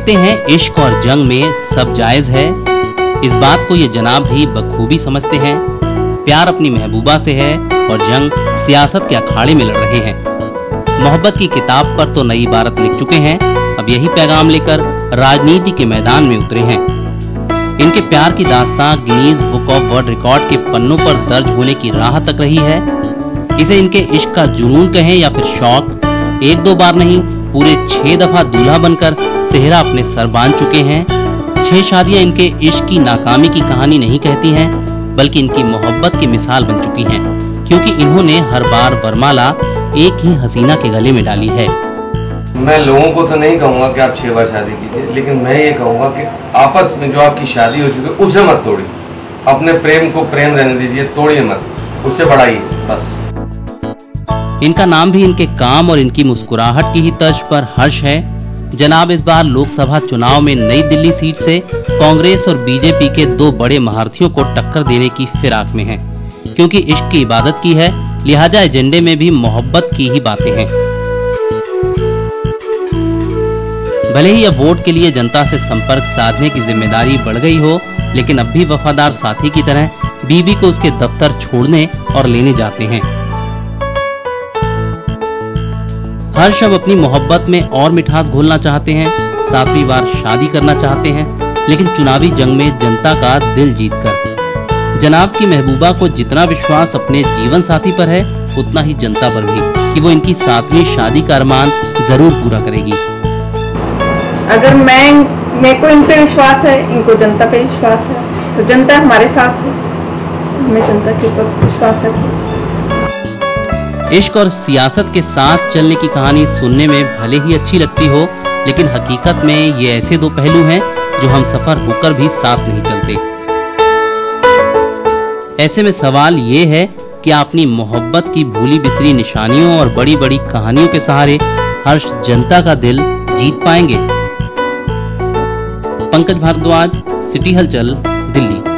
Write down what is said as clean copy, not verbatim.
कहते हैं इश्क और जंग में सब जायज है। इस बात को ये जनाब भी बखूबी समझते हैं। प्यार अपनी महबूबा से है और जंग सियासत के अखाड़े में लड़ रहे हैं। मोहब्बत की किताब पर तो नई इबारत लिख चुके हैं, अब यही पैगाम लेकर राजनीति के मैदान में उतरे हैं। इनके प्यार की दास्तां Guinness book of world record के पन्नों पर दर्ज होने की राह तक रही है। इसे इनके इश्क का जुनून कहें या फिर शौक, एक दो बार नहीं पूरे 6 दफा दूल्हा बनकर सेहरा अपने सर बांध चुके हैं। 6 शादियां इनके इश्क की नाकामी की कहानी नहीं कहती हैं, बल्कि इनकी मोहब्बत की मिसाल बन चुकी हैं, क्योंकि इन्होंने हर बार वरमाला एक ही हसीना के गले में डाली है। मैं लोगों को तो नहीं कहूँगा कि आप 6 बार शादी कीजिए, लेकिन मैं ये कहूँगा कि आपस में जो आपकी शादी हो चुकी है उसे मत तोड़िए। अपने प्रेम को प्रेम रहने दीजिए, तोड़िए मत, उसे बढ़ाइए बस। इनका नाम भी इनके काम और इनकी मुस्कुराहट की ही तर्ज पर हर्ष है। जनाब इस बार लोकसभा चुनाव में नई दिल्ली सीट से कांग्रेस और बीजेपी के 2 बड़े महारथियों को टक्कर देने की फिराक में हैं, क्योंकि इश्क की इबादत की है, लिहाजा एजेंडे में भी मोहब्बत की ही बातें हैं। भले ही अब वोट के लिए जनता से संपर्क साधने की जिम्मेदारी बढ़ गई हो, लेकिन अब भी वफादार साथी की तरह बीबी को उसके दफ्तर छोड़ने और लेने जाते हैं। हर्ष अब अपनी मोहब्बत में और मिठास घोलना चाहते हैं, 7वीं बार शादी करना चाहते हैं, लेकिन चुनावी जंग में जनता का दिल जीतकर। जनाब की महबूबा को जितना विश्वास अपने जीवन साथी पर है, उतना ही जनता पर भी, कि वो इनकी 7वीं शादी का अरमान जरूर पूरा करेगी। अगर मेरे को इन पे विश्वास है, इनको जनता पे विश्वास है, तो जनता हमारे साथ है, हमें जनता के ऊपर विश्वास है। इश्क और सियासत के साथ चलने की कहानी सुनने में भले ही अच्छी लगती हो, लेकिन हकीकत में ये ऐसे 2 पहलू हैं जो हम सफर होकर भी साथ नहीं चलते। ऐसे में सवाल ये है कि अपनी मोहब्बत की भूली बिसरी निशानियों और बड़ी बड़ी कहानियों के सहारे हर्ष जनता का दिल जीत पाएंगे। पंकज भारद्वाज, सिटी हलचल, दिल्ली।